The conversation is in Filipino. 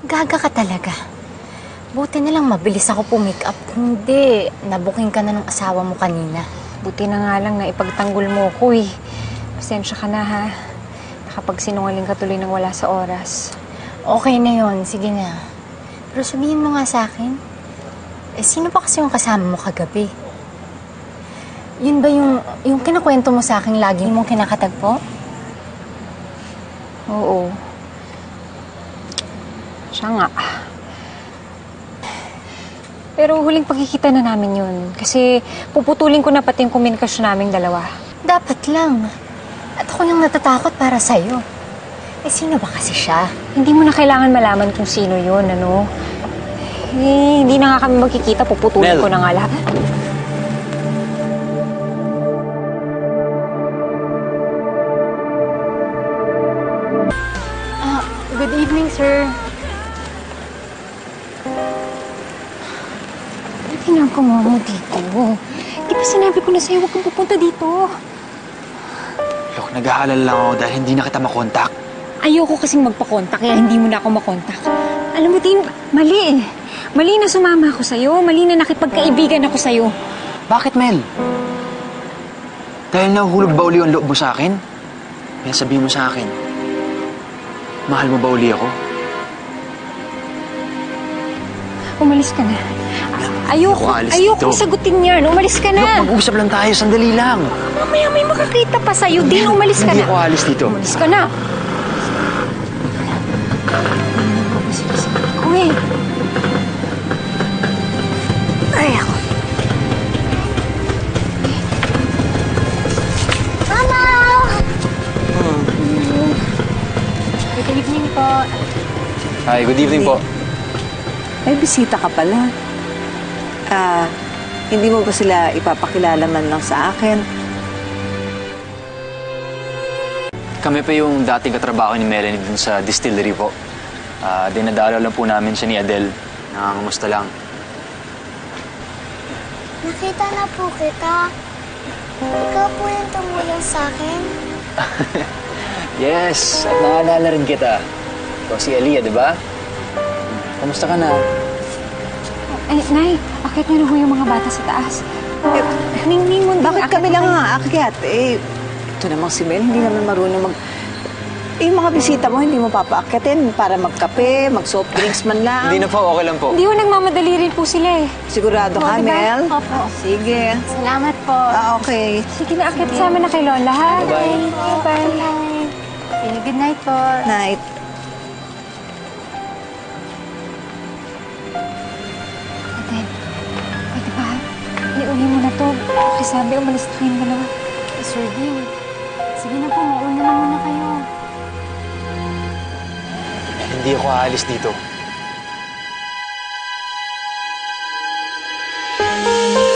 Gaga ka talaga. Buti na lang mabilis ako pumick up. Hindi, nabuking ka na ng asawa mo kanina. Buti na nga lang na ipagtanggol mo ko eh. Pasensya ka na ha. Nakapagsinungaling ka tuloy ng wala sa oras. Okay na yon, sige na. Pero sabihin mo nga sa akin, sino pa kasi yung kasama mo kagabi? Yun ba yung kinakwento mo sa akin lagi mong kinakatagpo? Oo. Siya nga. Pero huling pagkikita na namin yun. Kasi puputulin ko na pati yung komunikasyon naming dalawa. Dapat lang. At ako nang natatakot para sa'yo. Sino ba kasi siya? Hindi mo na kailangan malaman kung sino yun, ano? Hindi na nga kami magkikita. Puputulin ko na nga lahat. Good evening, sir. Ginagawa mo dito? Di ba sinabi ko na sa'yo, huwag kang pupunta dito. Look, nag-aalala lang ako dahil hindi na kita makontak. Ayoko kasing magpakontak, kaya hindi mo na ako makontak. Alam mo, Tim, mali eh. Mali na sumama ako sa'yo. Mali na nakipagkaibigan ako sa'yo. Bakit, Mel? Dahil nahuhulog ba uli ang loob mo sa akin? Kaya sabihin mo sa akin, mahal mo ba uli ako? Umalis ka na. Ayoko sagutin yan. Umalis ka na. Look, mag-usap lang tayo. Sandali lang. Mamaya may makakita pa sa'yo. Din, umalis ka na. Hindi ako alis dito. Umalis ka na. Uy. Ay, ako. Mama! Good evening po. Hi, good evening po. May bisita ka pala. Hindi mo ba sila ipapakilala man lang sa akin? Kami pa yung dating katrabaho ni Melanie dun sa distillery po. Dinadalaw lang po namin siya ni Adele. Nangangamusta lang. Nakita na po kita. Ikaw po yung tumulong sa akin. Yes, at naalala rin kita. Ikaw si Aliyah, di ba? Kamusta ka na? Ay, Nay, akit niyo na ho yung mga bata sa taas. Ningning mo. Bakit kami lang ang aakyat? Ito namang si Mel, hindi naman marunong mag... yung mga bisita mo, hindi mo papaakyatin para magkape, mag-soft drinks man lang. Hindi na po, okay lang po. Hindi ho, nagmamadali rin po sila eh. Sigurado ka, diba? Mel? Opo. Sige. Salamat po. Okay. Sige na, akit sa amin na kay Lola, ha? Bye-bye. Bye. Good night po. Night. Adel, pwede ba? Iuwi mo na to. Sabi, umalis na kayong dalawa. Sir Dean, sige na po, mauna na muna kayo. Hindi ako aalis dito.